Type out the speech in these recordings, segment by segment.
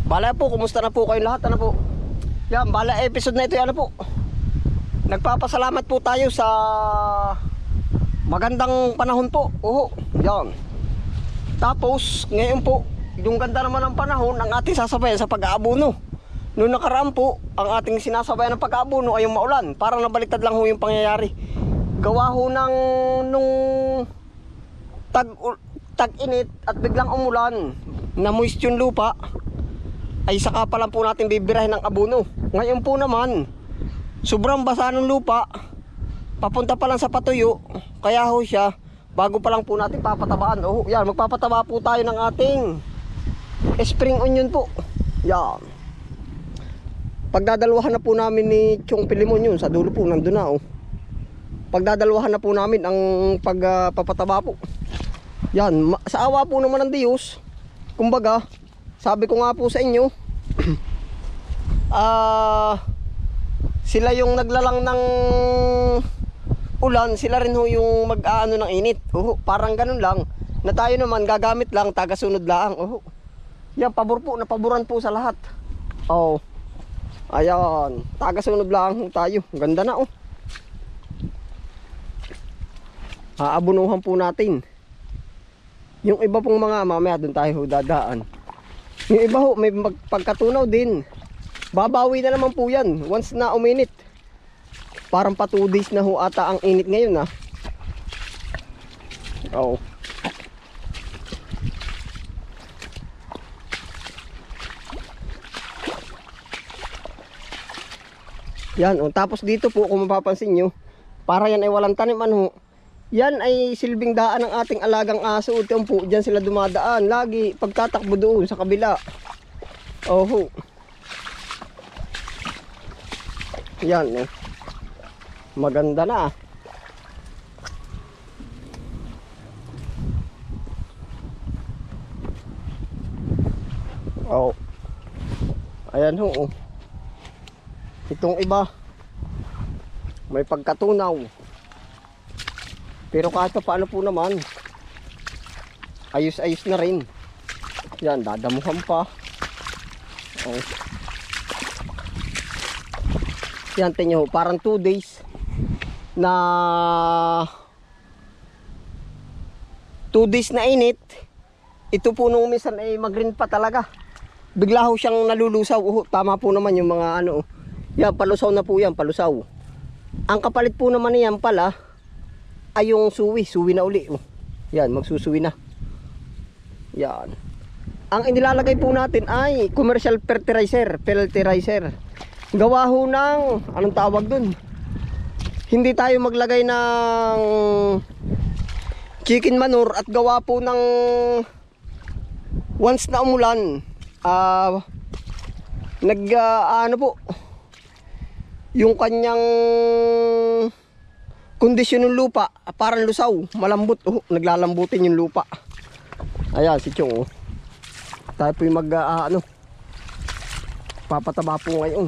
Bala po, kumusta na po kayong lahat? Ano po? Yan, bala episode na ito, ano po? Nagpapasalamat po tayo sa magandang panahon po. Oho, yan. Tapos, ngayon po, yung ganda naman ng panahon, ang ating sasabayan sa pag-aabono. Noong nakaraan po, ang ating sinasabayan ng pag-aabono ay yung maulan. Parang nabaliktad lang ho yung pangyayari. Gawa ho ng nung tag-init at biglang umulan na moist yung lupa, ay saka pa lang po natin bibirahin ng abono. Ngayon po naman, sobrang basa ng lupa, papunta pa lang sa patuyo, kaya ho siya, bago pa lang po natin papatabaan. Oh, yan, magpapataba po tayo ng ating spring onion po. Yan. Pagdadalwahan na po namin ni Chong Pilimon yun, sa dulo po, nandun na oh. Pagdadalwahan na po namin ang pagpapataba po. Yan, sa awa po naman ng Diyos, kumbaga, sabi ko nga po sa inyo, sila yung naglalang ng ulan, sila rin ho yung mag-aano ng init. Parang ganun lang, na tayo naman gagamit lang, tagasunod lang. Yan, pabor po, napaboran po sa lahat. Oh, ayan, tagasunod lang tayo. Ganda na oh. Aabunuhan po natin. Yung iba pong mga, mamaya doon tayo dadaan. Yung iba ho, may pagkatunaw din. Babawi na naman po yan once na uminit. Parang pa 2 days na ho ata ang init ngayon Oo. Yan, tapos dito po kung mapapansin nyo, para yan ay walang tanim ho. Yan ay silbing daan ng ating alagang aso. Ito po, dyan sila dumadaan lagi pagtatakbo doon sa kabila. Oho. Yan oh. Maganda na. Oh. Ayan ho oh. Itong iba may pagkatunaw. Pero kahit paano po naman, ayos-ayos na rin. Yan, dadamuhan pa. Oh. Yan, tingnan ho, parang 2 days na 2 days na init. Ito po nung minsan ay mag-green pa talaga. Bigla ho siyang nalulusaw. Tama po naman yung mga ano. Yan, palusaw na po yan, palusaw. Ang kapalit po naman niyan pala ay yung suwi na uli. Yan, magsusuwi na. Yan. Ang inilalagay po natin ay commercial fertilizer. Gawa ho ng, anong tawag dun? Hindi tayo maglagay ng chicken manure at gawa po ng once na umulan, ano po, yung kanyang kondisyon ng lupa, parang lusaw, malambot. Naglalambutin yung lupa. Ayan si Chong. Tayo po yung papataba po ngayon.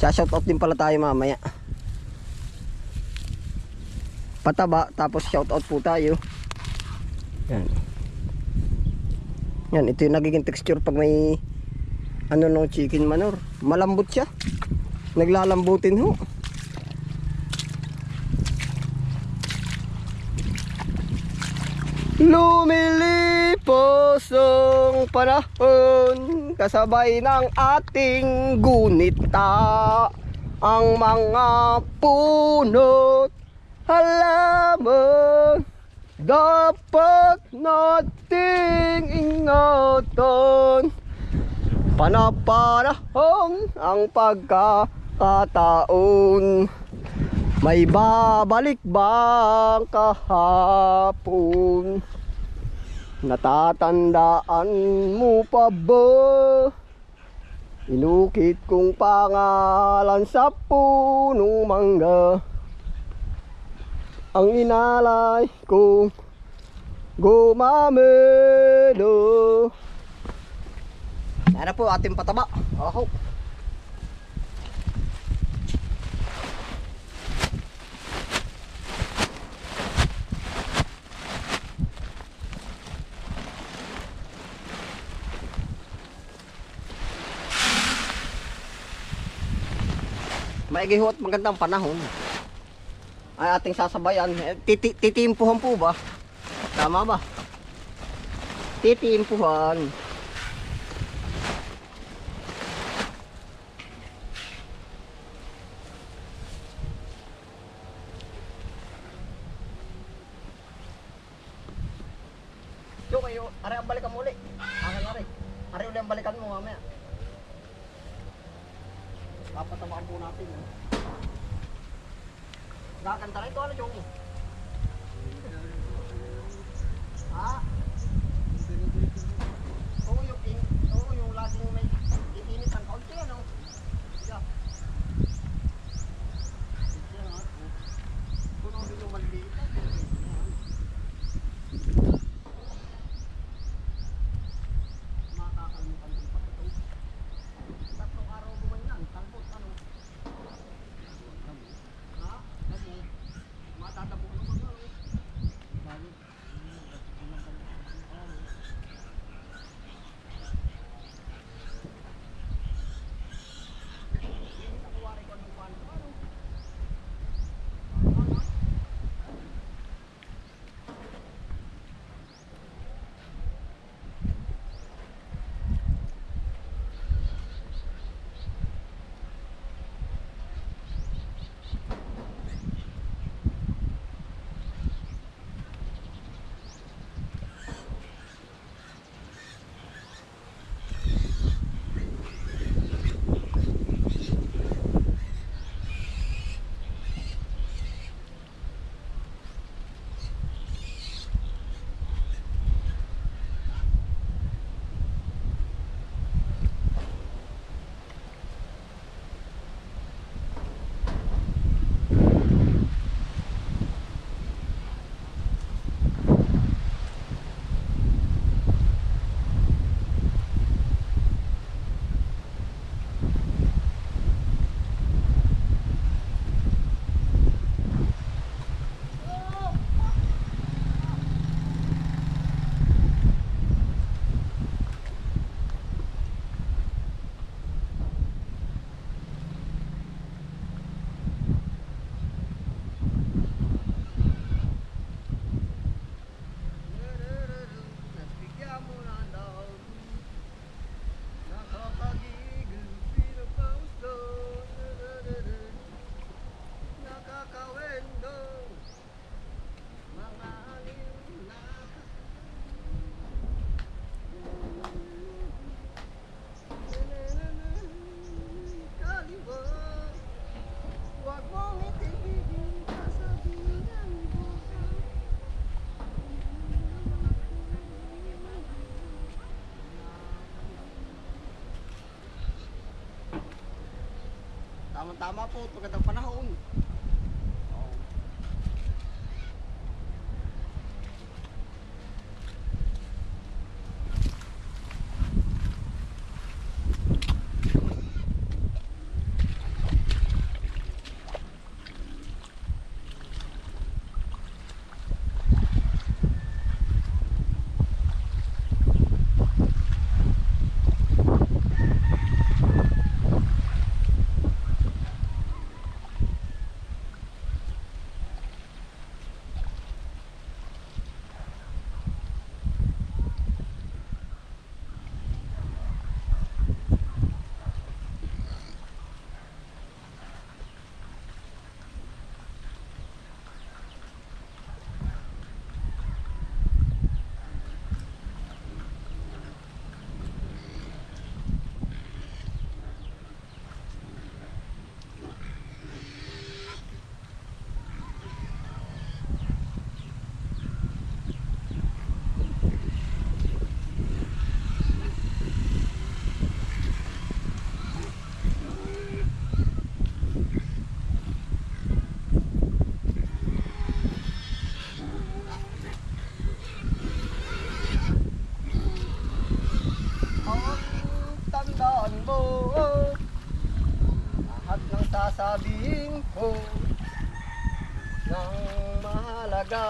Shoutout din pala tayo mamaya. Pataba, tapos shoutout po tayo. Yan. Yan, ito yung nagiging texture pag may ano no chicken manure. Malambot siya. Naglalambutin ho. Lumilipos ang panahon, kasabay ng ating gunita, ang mga puno't halaman, dapat nating ingatan. Panapanahon ang pagkakataon, may babalik bang kahapon? Natatandaan mo pa ba? Inukit kong pangalan sa punong mangga, ang inalay kong gumamelo. Yan na po ating pataba. maigi ho at magandang panahon ay ating sasabayan. Titimpuhan po ba? Tama ba? Titimpuhan. Yo kayo, are ang balikan mo uli. Akin are. Are uli ang balikan mo mamaya. Papatamaan po natin. Nakakanta na ito, ano yung? Ha? Oo, yung laging may iinit ang kaunti, ano? Yeah. Puno din yung maliit. Makakalimutan din pa ito. Tatlong araw buwan yan, talbot, ano? Ha? Kasi, matatapo naman, ano? Bakit? Tama po, magandang panahon. sasabihin ko ng mahalaga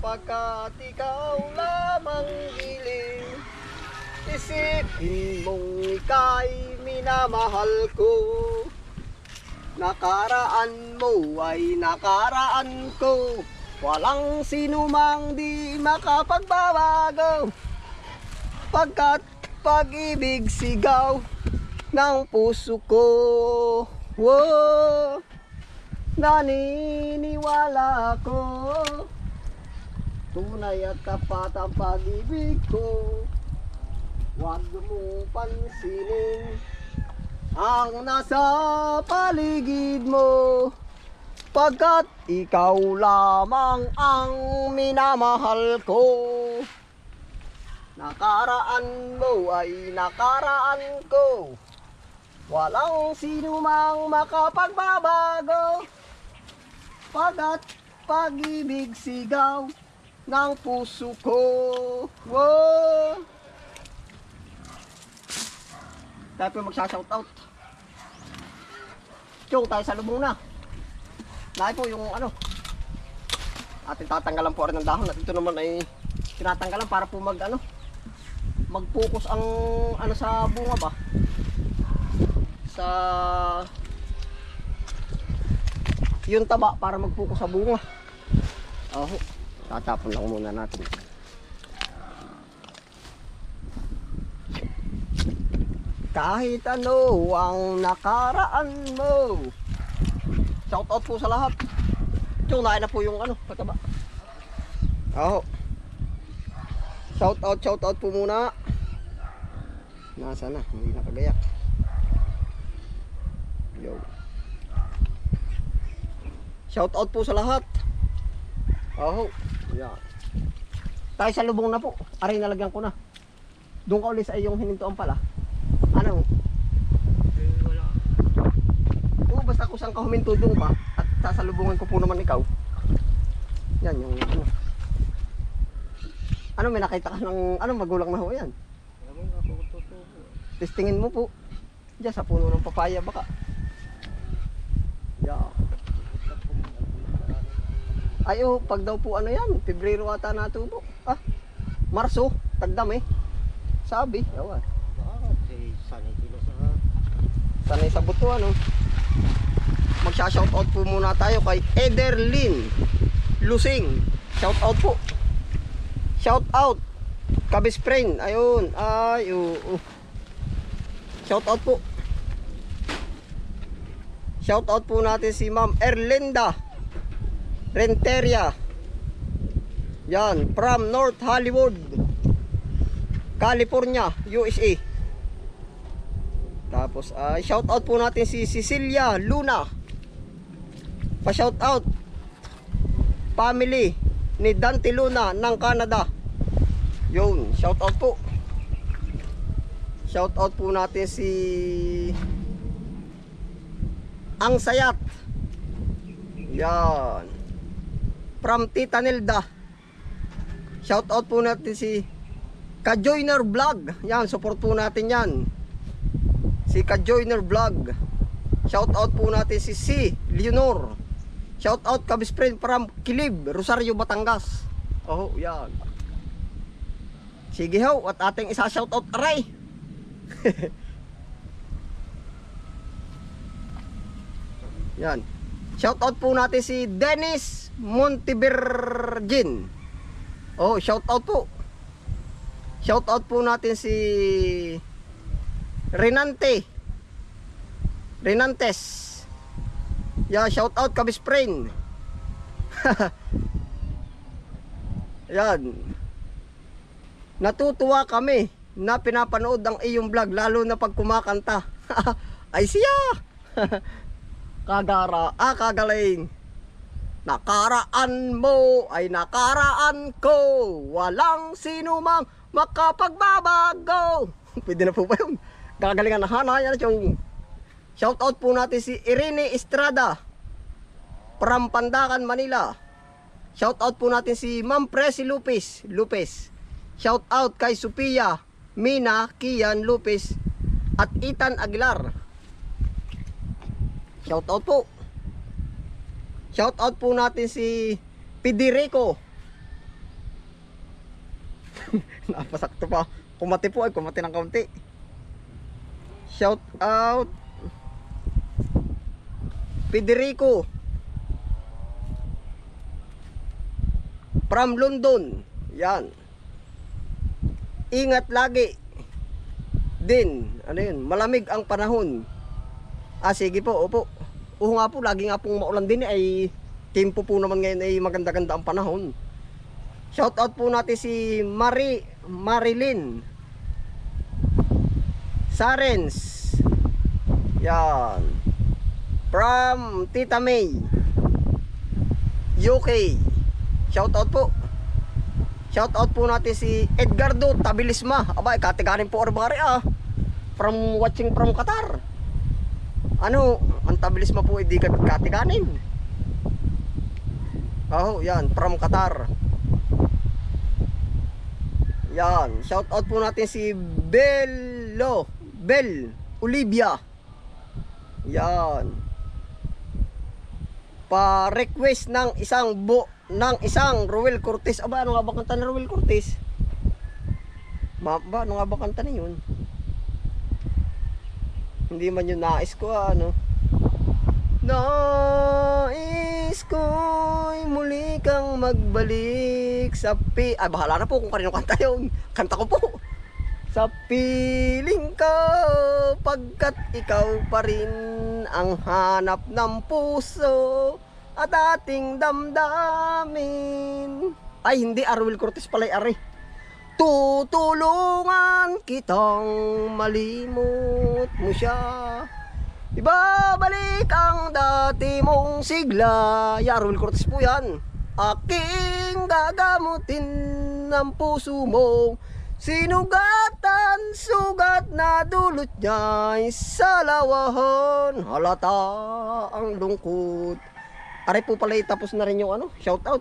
pagkat ikaw lamang giling. Isipin mong ika'y minamahal ko. Nakaraan mo ay nakaraan ko. Walang sino mang di makapagbabago. Pagkat pag-ibig sigaw ng puso ko. Wow, naniniwala ko. Tunay at tapat ang pag-ibig ko. Huwag mo pansinin ang nasa paligid mo, pagkat ikaw lamang ang minamahal ko. Nakaraan mo ay nakaraan ko. Walang sino mang makapagbabago, pagkat pag-ibig sigaw ng puso ko. Wow! Tayo po magsha-shoutout. Chong, tayo sa lubong na. Nahay po yung ano, ating tatanggalan po rin ng dahon. At ito naman ay tinatanggalan para po mag-focus ang ano sa bunga ba, sa yung taba, para mag-focus sa bunga. Oh, tatapon lang muna natin. Kahit ano ang nakaraan mo. Shoutout po sa lahat. Chong, nain na po yung ano, pataba. Oh. Shoutout po muna. Nasa na, hindi nakagayak. Yo. Shoutout po sa lahat. Oh, yan. Tayo sa lubong na po. Aray, nalagyan ko na. Doon ka ulit sa iyong hinintuan pala. Ano? Wala. Oo, basta kung saan ka huminto doon pa. At sasalubungan ko po naman ikaw. Yan yung ano. Ano, may nakita ka ng ano, magulang na ho yan? Testingin mo po. Diyan sa puno ng papaya baka. Yeah. Ay oh, pag daw po ano yan, Pebrero ata natubo. Ah, Marso, tagdam eh. Sabi, yawan. Sanay sa buto ano. Magsha-shoutout po muna tayo kay Ederlyn Lusing. Shoutout po. Shoutout Kabisprain. Ayun. Ay, shoutout po. Shoutout po natin si Ma'am Erlinda Renteria. Yan, from North Hollywood, California, USA. Tapos shoutout po natin si Cecilia Luna. Pa-shoutout family ni Dante Luna ng Canada. Yun, shoutout po. Shoutout po natin si Ang Sayat. Yan, from Tita Nelda. Shoutout po natin si Kajoiner Vlog. Yan, support po natin yan. Si Kajoiner Vlog. Shoutout po natin si Leonor. Shoutout Kabisprain from Kilib, Rosario, Batangas. Oh, yan. Sige ho, at ating isa shoutout aray. Yan. Shoutout po natin si Dennis Montevirgin. Oh, shoutout po. Shoutout po natin si Renantes. Yeah, shoutout Kabisprain. Yan. Natutuwa kami na pinapanood ang iyong vlog, lalo na pag kumakanta. Ay siya. Kagaling. Nakaraan mo ay nakaraan ko. Walang sino mang makapagbabago. Pwede na po ba yun? Gagalingan na hana yan yung. Shoutout po natin si Irene Estrada from Pandacan, Manila. Shoutout po natin si Ma'am Presi Lopez. Shoutout kay Sophia, Mina, Kian Lopez at Ethan Aguilar. Shoutout po. Shoutout po natin si Federico. Napasakto pa. Kumati po ay kumati ng kaunti. Shoutout Federico from London. Yan. Ingat lagi. Din, ano yun, malamig ang panahon. Sige po, opo. Oo nga po, lagi nga pong maulan din ay tempo po naman ngayon ay maganda-ganda ang panahon. Shout out po natin si Marilyn Sarens. Yan. From Tita May, UK. Shout out po. Shout out po natin si Edgardo Tabilisma. Abay, katiganin po arbari From watching from Qatar. Ano, ang Tabilisma po hindi katiganin. Yan, from Qatar. Yan, shout out po natin si Bel Olivia. Yan. Pa-request ng isang Roel Cortez. Aba, ano nga ba kanta ni Roel Cortez? Ano nga ba kanta na yun? Hindi man yun nais ko ano. Nais ko'y muli kang magbalik sa bahala na po kung kanino kanta yun. Kanta ko po. Sa piling ko, pagkat ikaw pa rin ang hanap ng puso at ating damdamin. Ay, hindi, Roel Cortez pala ari. Tutulungan kitang malimot mo siya. Ibabalik ang dati mong sigla. Roel Cortez po yan. Aking gagamutin ng puso mo. Sinugatan, sugat na dulot niya'y sa lawahan. Halata ang lungkot. Aray po pala, tapos na rin yung shout out.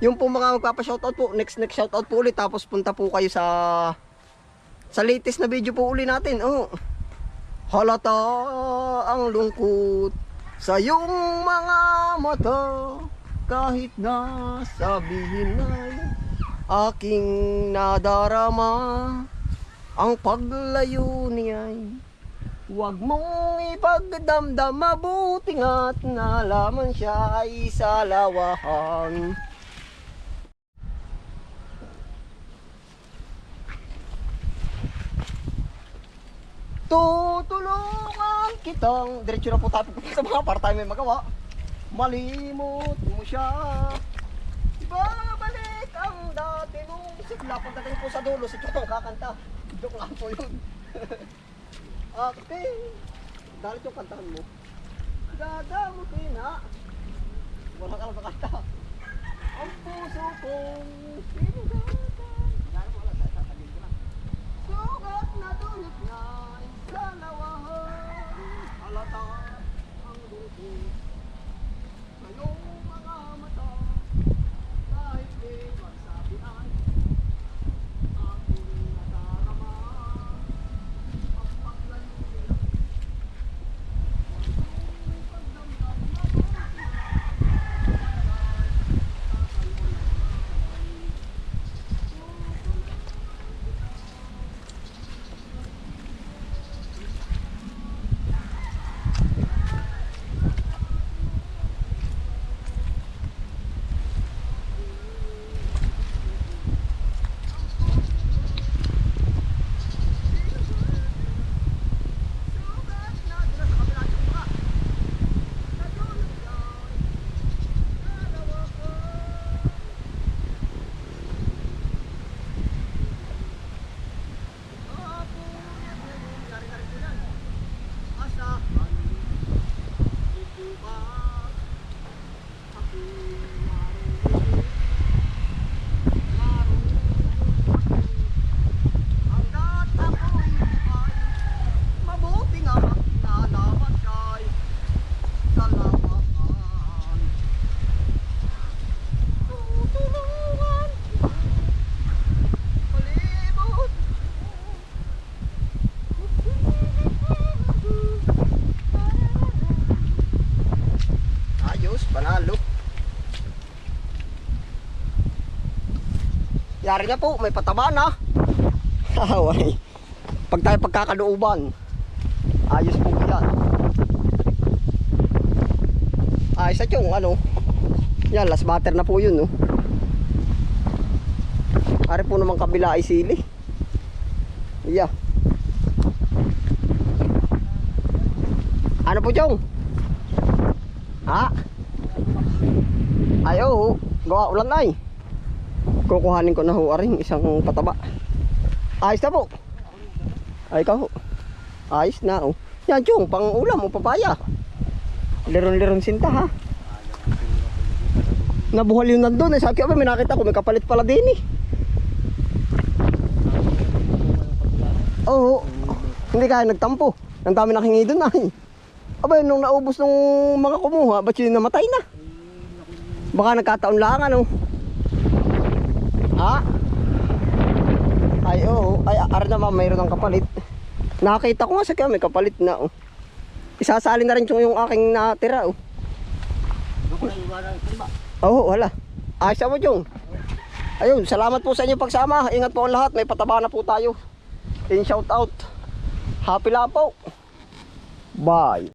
Yung po mga magpapa-shoutout po, next shoutout po ulit, tapos punta po kayo sa latest na video po uli natin. Halata ang lungkot sa iyong mga mata, kahit na sabihin ay aking nadarama. Ang paglayo niya'y huwag mong ipagdamdam, mabuti nga't nalaman siya ay sa lawahan. Tutulungan kitang diretso na po tayo sa mga para tayo may magawa. Malimot mo siya. Ibabalik ang dati mong sigla. Pagdating po sa dulo, si Chotong kakanta. Joke lang po yun. Dalit yung kantahan mo. Gagamutin na. Wala ka lang sa kanta. Ang puso kong sinugatan. Wala sa tatagin ko lang. Sugat na dulot na sa lawahan. Halata ang lungkot sa iyong mga mata, kahit di magsabi ay aking nadarama. Ang paglayo nila, ang pagdamdam na yari na po, may pataba na. Away. Pag tayo pagkakalooban, ayos po yan. Ay, sa tiyong, ano. Yan, last butter na po yun, no. Ari po naman kabila ay sili. Yeah. Ano po, Chong? Ha? Ay, oo. Gawa ulan ay. Kukuhanin ko na ho aring isang pataba. Ayos na po. Ay, ikaw ho. Ayos na, oh. Yan, Chong, pang ulam o papaya. Liron-liron sinta, ha? Nabuhal yun nandun. Eh, sabi ko, may nakita ko, may kapalit pala din, eh. Oo. Hindi kaya nagtampo. Ang dami nakingi doon, ay. Aba, nung naubos ng mga kumuha, ba't yun namatay na? Baka nagkataon lang, ano? Ha? Ay, oo. Ay, ara naman, mayroon ng kapalit. Nakakita ko nga sa kaya, may kapalit na, oh. Isasali na rin yung aking natira, oh. Oo, wala. Ayos mo, Jong. Ayun, salamat po sa inyong pagsama. Ingat po ang lahat. May pataba na po tayo. In shout out. Happy lang po. Bye.